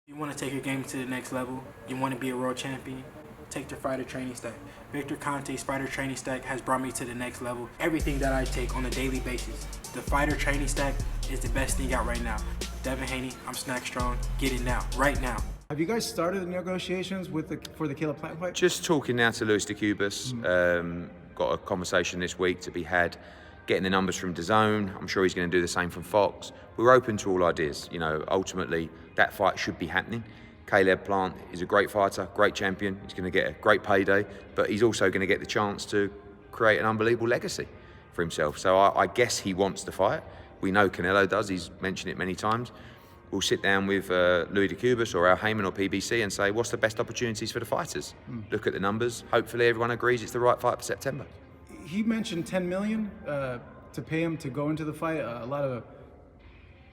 You want to take your game to the next level, you want to be a world champion, take the fighter training stack. Victor Conte's fighter training stack has brought me to the next level. Everything that I take on a daily basis. The fighter training stack is the best thing out right now. Devin Haney, I'm Snack Strong. Get it now, right now. Have you guys started the negotiations for the Caleb Plant fight? Just talking now to Luis DeCubas. Got a conversation this week to be had, getting the numbers from DAZN. I'm sure he's going to do the same from Fox. We're open to all ideas. You know, ultimately, that fight should be happening. Caleb Plant is a great fighter, great champion. He's going to get a great payday, but he's also going to get the chance to create an unbelievable legacy for himself. So I guess he wants to fight. We know Canelo does. He's mentioned it many times. We'll sit down with Louis DeCubas or Al Heyman or PBC and say, what's the best opportunities for the fighters? Look at the numbers. Hopefully everyone agrees it's the right fight for September. He mentioned $10 million to pay him to go into the fight. A lot of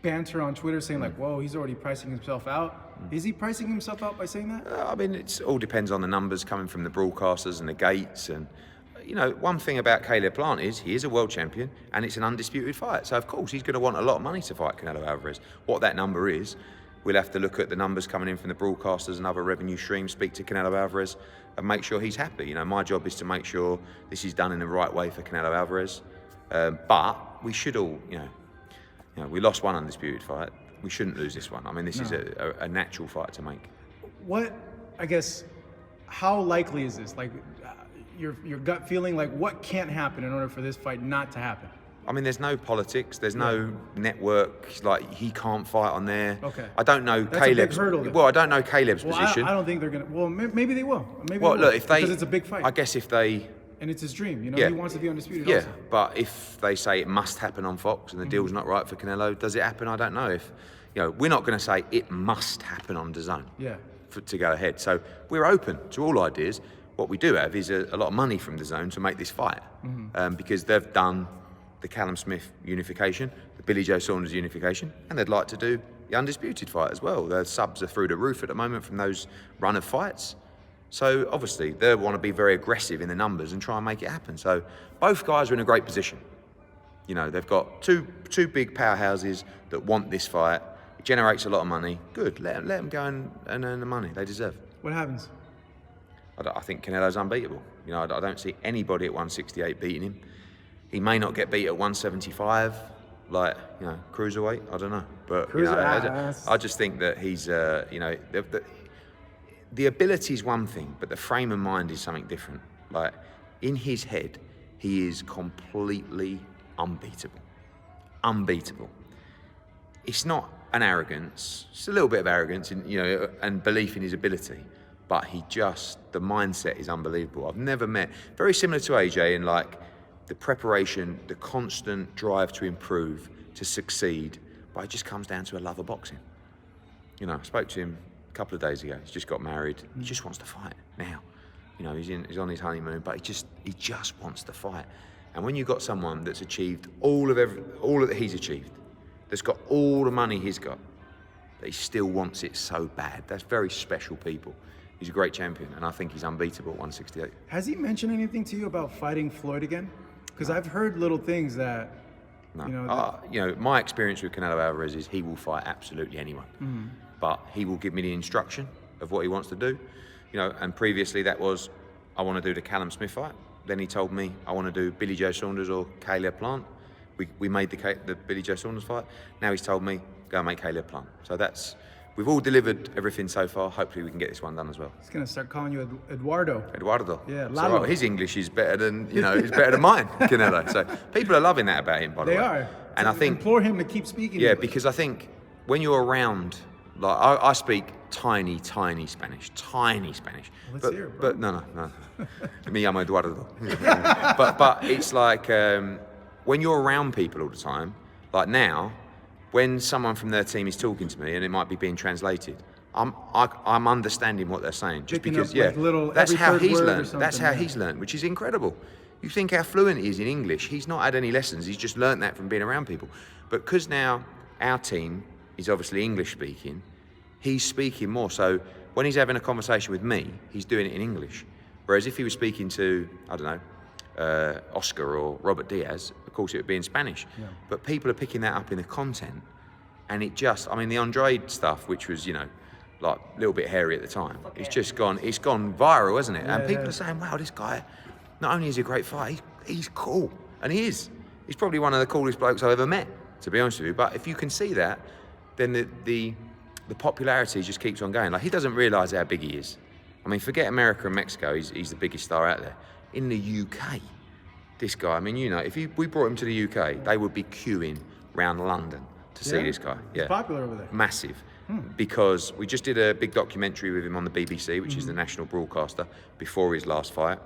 banter on Twitter saying like, whoa, he's already pricing himself out. Is he pricing himself out by saying that? I mean, it all depends on the numbers coming from the broadcasters and the gates. And, you know, one thing about Caleb Plant is he is a world champion and it's an undisputed fight. So, of course, he's going to want a lot of money to fight Canelo Alvarez. What that number is, we'll have to look at the numbers coming in from the broadcasters and other revenue streams, speak to Canelo Alvarez and make sure he's happy. You know, my job is to make sure this is done in the right way for Canelo Alvarez. But we should all, you know, we lost one undisputed fight. We shouldn't lose this one. I mean, this is a natural fight to make. What, I guess, how likely is this? Like, your gut feeling, like, what can't happen in order for this fight not to happen? I mean, there's no politics. There's no network. Like, he can't fight on there. Okay. I don't know That's Caleb's. a big hurdle, well, I don't know Caleb's well, position. I don't think they're gonna. Well, maybe they will. Maybe well, they will, look, if they, because it's a big fight. I guess if they. And it's his dream, you know. Yeah. He wants to be undisputed. Yeah, Also. but if they say it must happen on Fox and the deal's not right for Canelo, does it happen? I don't know. If, you know, we're not going to say it must happen on DAZN. Yeah. To go ahead. So we're open to all ideas. What we do have is a lot of money from DAZN to make this fight, because they've done the Callum Smith unification, the Billy Joe Saunders unification, and they'd like to do the undisputed fight as well. Their subs are through the roof at the moment from those run of fights. So obviously they want to be very aggressive in the numbers and try and make it happen. So both guys are in a great position. You know, they've got two big powerhouses that want this fight. It generates a lot of money. Good, let them go and earn the money they deserve. What happens? I think Canelo's unbeatable. You know, I don't see anybody at 168 beating him. He may not get beat at 175, like, you know, cruiserweight. I don't know, but you know, I just think that he's, you know, the ability is one thing, but the frame of mind is something different. Like, in his head, he is completely unbeatable. Unbeatable. It's not an arrogance. It's a little bit of arrogance, in, you know, and belief in his ability. But the mindset is unbelievable. I've never met, very similar to AJ in like the preparation, the constant drive to improve, to succeed, but it just comes down to a love of boxing. You know, I spoke to him a couple of days ago. He's just got married. He just wants to fight now. You know, he's on his honeymoon, but he just wants to fight. And when you've got someone that's achieved all that he's achieved, that's got all the money he's got, but he still wants it so bad, that's very special people. He's a great champion, and I think he's unbeatable at 168. Has he mentioned anything to you about fighting Floyd again? Because I've heard little things that, no. you know, My experience with Canelo Alvarez is he will fight absolutely anyone. But he will give me the instruction of what he wants to do. You know, and previously that was, I want to do the Callum Smith fight. Then he told me, I want to do Billy Joe Saunders or Caleb Plant. We made the Billy Joe Saunders fight. Now he's told me, go and make Caleb Plant. So we've all delivered everything so far. Hopefully we can get this one done as well. He's going to start calling you Eduardo. Eduardo. Yeah, so, Lalo. his English is better than, you know, is better than mine, Canelo. So people are loving that about him, by the way. They are. And so I think, implore him to keep speaking yeah, English. because I think when you're around, like I speak tiny Spanish. Let's hear it, bro. But no. Me llamo Eduardo. but it's like when you're around people all the time, like now, when someone from their team is talking to me and it might be being translated, I'm understanding what they're saying just Picking because, up, yeah, like, little, that's every how third he's word or learned. something, That's how yeah. he's learned, which is incredible. You think how fluent he is in English. He's not had any lessons. He's just learned that from being around people. But because now our team is obviously English speaking, he's speaking more. So when he's having a conversation with me, he's doing it in English. Whereas if he was speaking to, I don't know, Oscar or Robert Diaz, of course it would be in Spanish. Yeah. But people are picking that up in the content. And it just, I mean, the Andrade stuff, which was, you know, like a little bit hairy at the time. It's just gone. It's gone viral, hasn't it? And people are saying, "Wow, this guy. Not only is he a great fighter, he's cool, and he is. He's probably one of the coolest blokes I've ever met, to be honest with you. But if you can see that, then the popularity just keeps on going. Like, he doesn't realise how big he is. I mean, forget America and Mexico. He's the biggest star out there. In the UK, this guy. I mean, you know, if we brought him to the UK, they would be queuing round London to see this guy. Yeah, he's popular over there. Massive. Because we just did a big documentary with him on the BBC, which is the national broadcaster, before his last fight.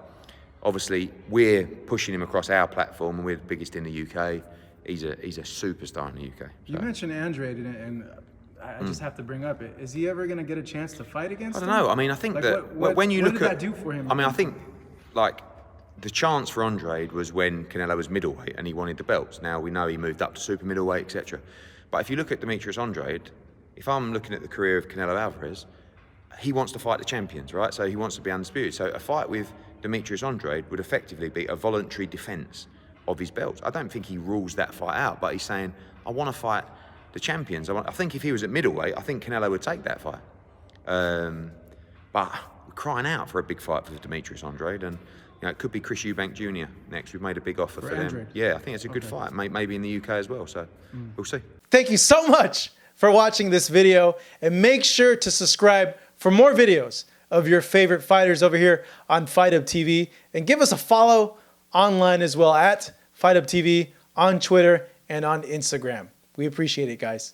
Obviously, we're pushing him across our platform, and we're the biggest in the UK. He's a superstar in the UK. So. You mentioned Andrade, and I just have to bring up it. Is he ever going to get a chance to fight against him? I don't know. I mean, I think like that when you look at... what did that do for him? I mean, I think, like, the chance for Andrade was when Canelo was middleweight and he wanted the belts. Now, we know he moved up to super middleweight, etc. But if you look at Demetrius Andrade, if I'm looking at the career of Canelo Alvarez, he wants to fight the champions, right? So he wants to be undisputed. So a fight with Demetrius Andrade would effectively be a voluntary defence of his belts. I don't think he rules that fight out, but he's saying, I want to fight the champions. I think if he was at middleweight, I think Canelo would take that fight. But we're crying out for a big fight for Demetrius Andrade, and you know, it could be Chris Eubank Jr. next. We've made a big offer for them. Andrade. Yeah, I think it's a good fight, maybe in the UK as well, so we'll see. Thank you so much for watching this video, and make sure to subscribe for more videos of your favorite fighters over here on Fight Up TV, and give us a follow online as well at Fight Up TV on Twitter and on Instagram. We appreciate it, guys.